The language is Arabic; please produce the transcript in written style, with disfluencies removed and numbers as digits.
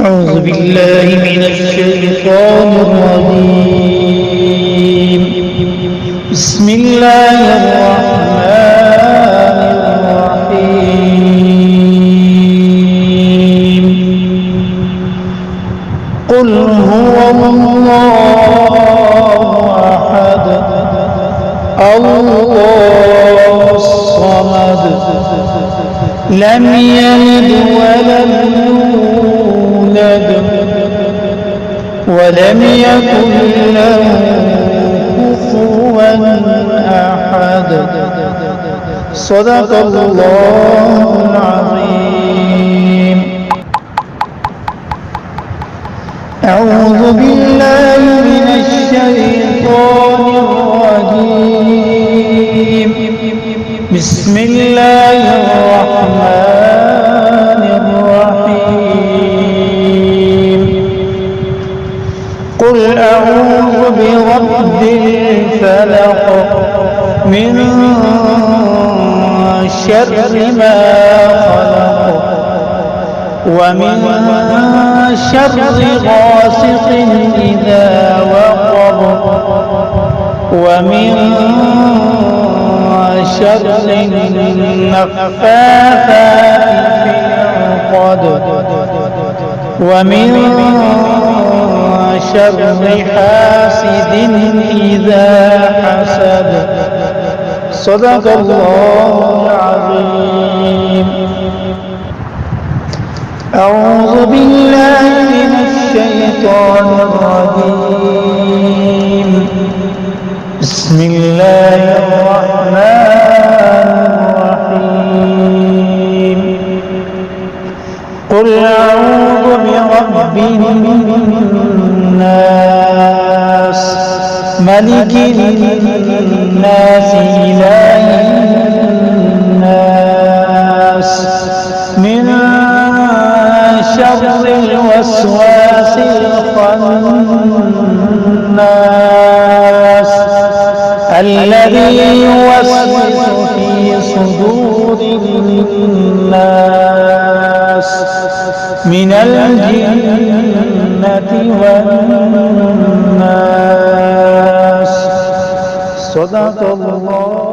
أعوذ بالله من الشيطان الرجيم. بسم الله الرحمن الرحيم. قل هو الله أحد الله الصمد لم يلد ولم يولد ولم يكن له كفوا أحد. صدق الله العظيم. أعوذ بالله من الشيطان الرجيم. بسم الله الرحمن الرحيم. قل أعوذ برب الفلق من شر ما خلق ومن شر غاسق إذا وقب ومن شر النفاثات في العقد ومن شر حاسد إذا حسد. صدق الله العظيم. أعوذ بالله من الشيطان الرجيم. بسم الله الرحمن الرحيم. قل أعوذ برب الناس ملك الناس إله الناس من شر الوسواس الخناس الذي يوسوس في صدور الناس من الجنة والناس. صدق الله.